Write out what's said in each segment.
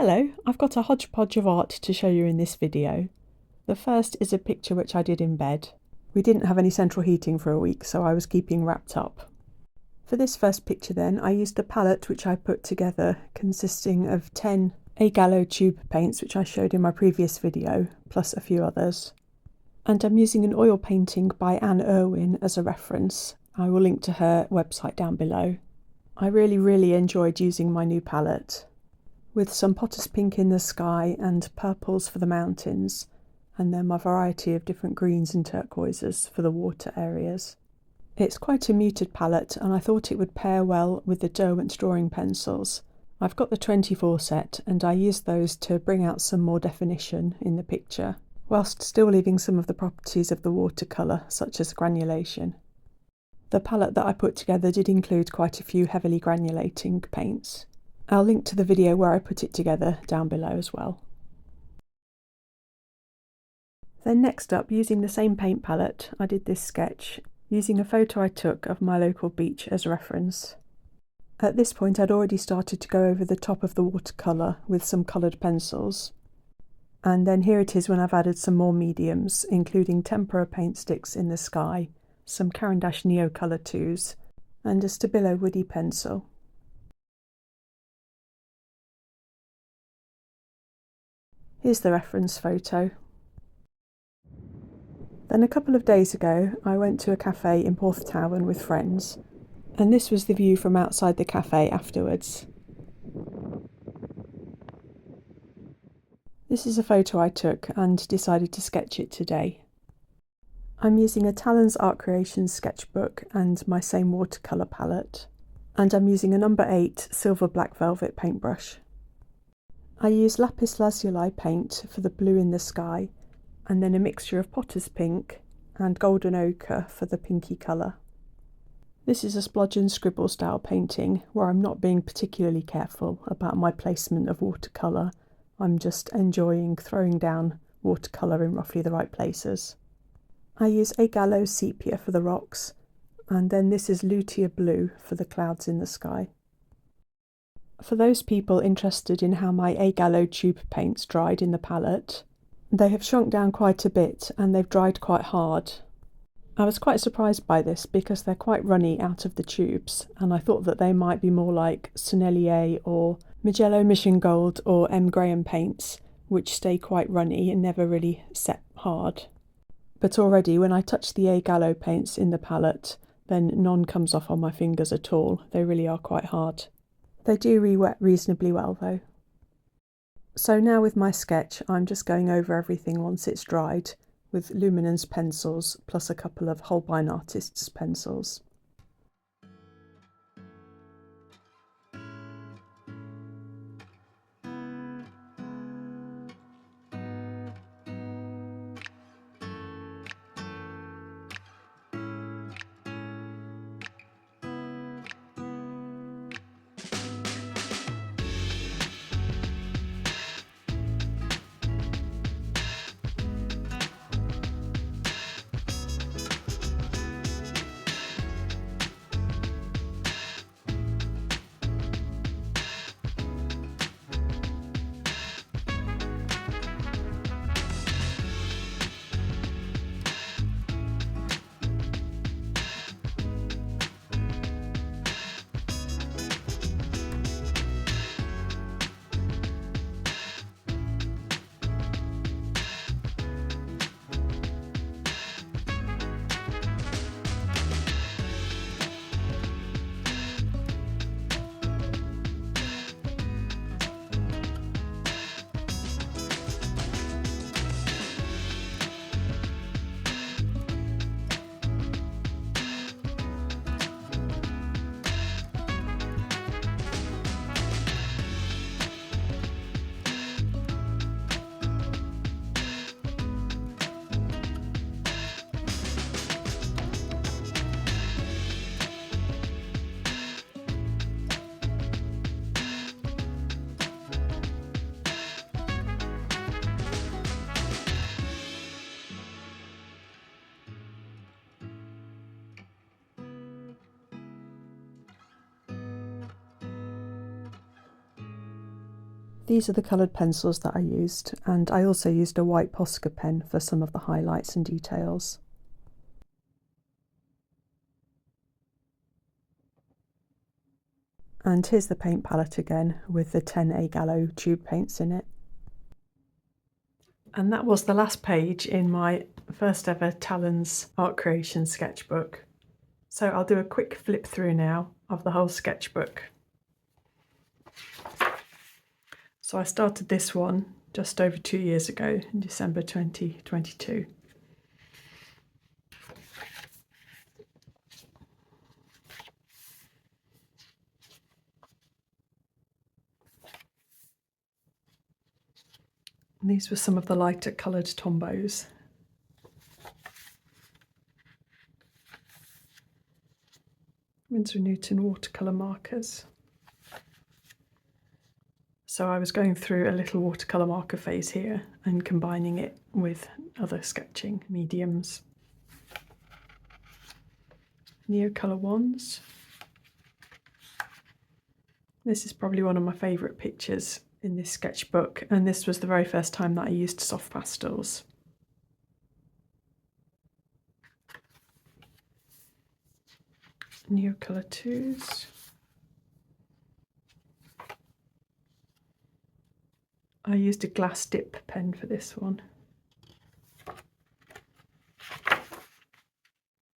Hello, I've got a hodgepodge of art to show you in this video. The first is a picture which I did in bed. We didn't have any central heating for a week, so I was keeping wrapped up. For this first picture then, I used a palette which I put together consisting of 10 Gallo tube paints, which I showed in my previous video, plus a few others. And I'm using an oil painting by Anne Irwin as a reference. I will link to her website down below. I really enjoyed using my new palette, with some potter's pink in the sky and purples for the mountains, and then my variety of different greens and turquoises for the water areas. It's quite a muted palette, and I thought it would pair well with the Derwent drawing pencils. I've got the 24 set, and I used those to bring out some more definition in the picture, whilst still leaving some of the properties of the watercolour, such as granulation. The palette that I put together did include quite a few heavily granulating paints. I'll link to the video where I put it together down below as well. Then next up, using the same paint palette, I did this sketch, using a photo I took of my local beach as reference. At this point I'd already started to go over the top of the watercolour with some coloured pencils. And then here it is when I've added some more mediums, including tempera paint sticks in the sky, some Caran d'Ache Neocolor 2s, and a Stabilo woody pencil. Here's the reference photo. Then a couple of days ago I went to a cafe in Porthtowan with friends, and this was the view from outside the cafe afterwards. This is a photo I took and decided to sketch it today. I'm using a Talens Art Creations sketchbook and my same watercolour palette, and I'm using a number 8 silver black velvet paintbrush. I use lapis lazuli paint for the blue in the sky, and then a mixture of potter's pink and golden ochre for the pinky colour. This is a splodge and scribble style painting where I'm not being particularly careful about my placement of watercolour. I'm just enjoying throwing down watercolour in roughly the right places. I use a Gallo sepia for the rocks, and then this is Lutea blue for the clouds in the sky. For those people interested in how my Gallo tube paints dried in the palette, they have shrunk down quite a bit and they've dried quite hard. I was quite surprised by this because they're quite runny out of the tubes, and I thought that they might be more like Sennelier or Mugello Mission Gold or M. Graham paints, which stay quite runny and never really set hard. But already when I touch the Gallo paints in the palette, then none comes off on my fingers at all. They really are quite hard. They do re-wet reasonably well though. So now with my sketch, I'm just going over everything once it's dried with Luminance pencils plus a couple of Holbein Artists pencils. These are the coloured pencils that I used, and I also used a white Posca pen for some of the highlights and details. And here's the paint palette again with the 10A Gallo tube paints in it. And that was the last page in my first ever Talens Art Creations sketchbook. So I'll do a quick flip through now of the whole sketchbook. So I started this one just over 2 years ago in December 2022. And these were some of the lighter coloured Tombows. Winsor & Newton watercolour markers. So I was going through a little watercolour marker phase here and combining it with other sketching mediums. Neocolor wands. This is probably one of my favourite pictures in this sketchbook, and this was the very first time that I used soft pastels. Neocolor 2s. I used a glass dip pen for this one.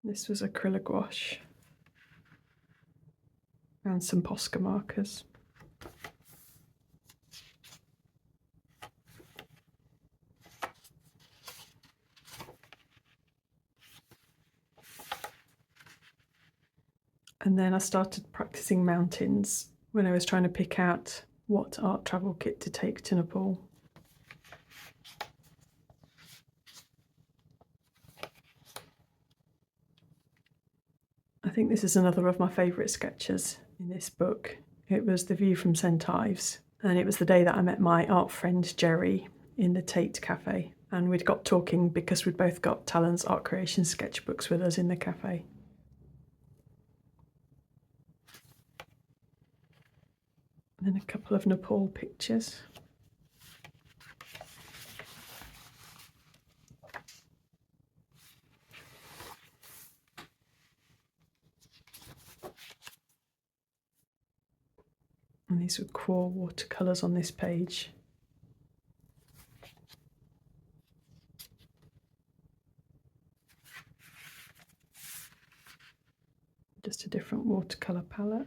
This was acrylic gouache and some Posca markers. And then I started practicing mountains when I was trying to pick out what art travel kit to take to Nepal. I think this is another of my favourite sketches in this book. It was the view from St Ives, and it was the day that I met my art friend Jerry in the Tate Cafe, and we'd got talking because we'd both got Talens Art Creations sketchbooks with us in the cafe. And then a couple of Nepal pictures. And these were core watercolours on this page. Just a different watercolour palette.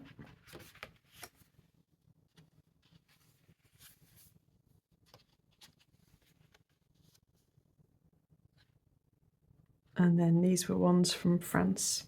And then these were ones from France.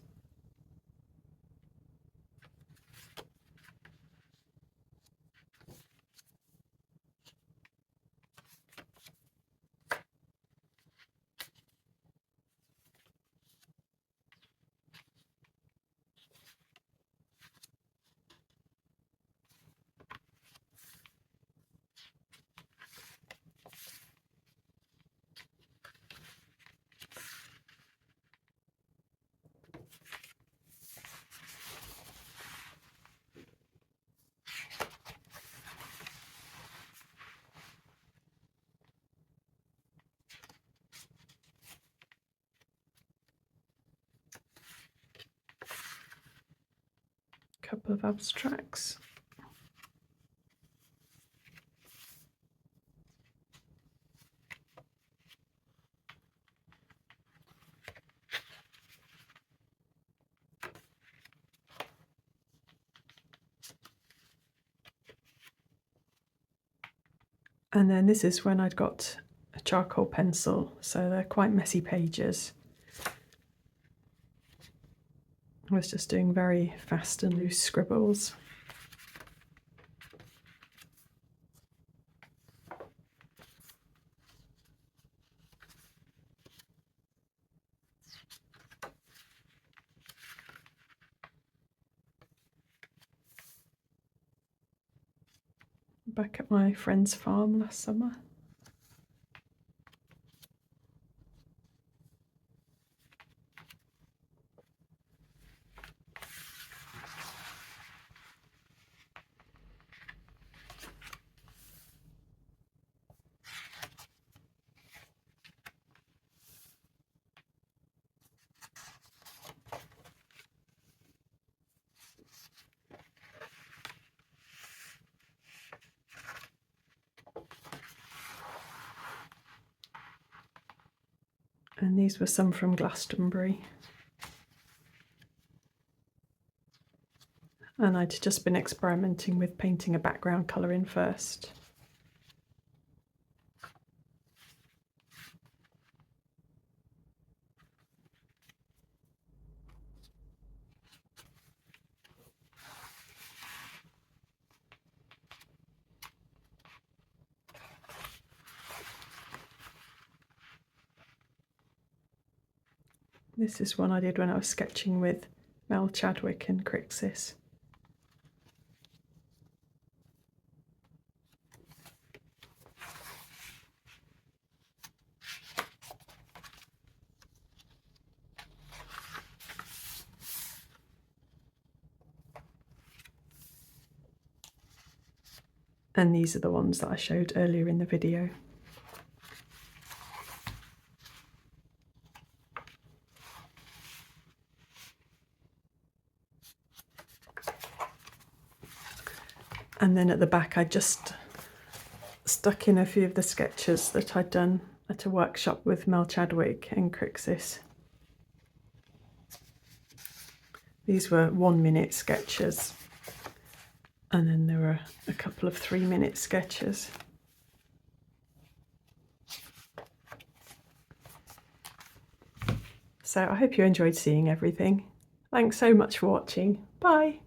Couple of abstracts. And then this is when I'd got a charcoal pencil, so they're quite messy pages. I was just doing very fast and loose scribbles. Back at my friend's farm last summer. And these were some from Glastonbury. And I'd just been experimenting with painting a background colour in first. This is one I did when I was sketching with Mel Chadwick and Crixus. And these are the ones that I showed earlier in the video. And then at the back I just stuck in a few of the sketches that I'd done at a workshop with Mel Chadwick and Crixus. These were 1-minute sketches, and then there were a couple of 3-minute sketches. So I hope you enjoyed seeing everything. Thanks so much for watching. Bye!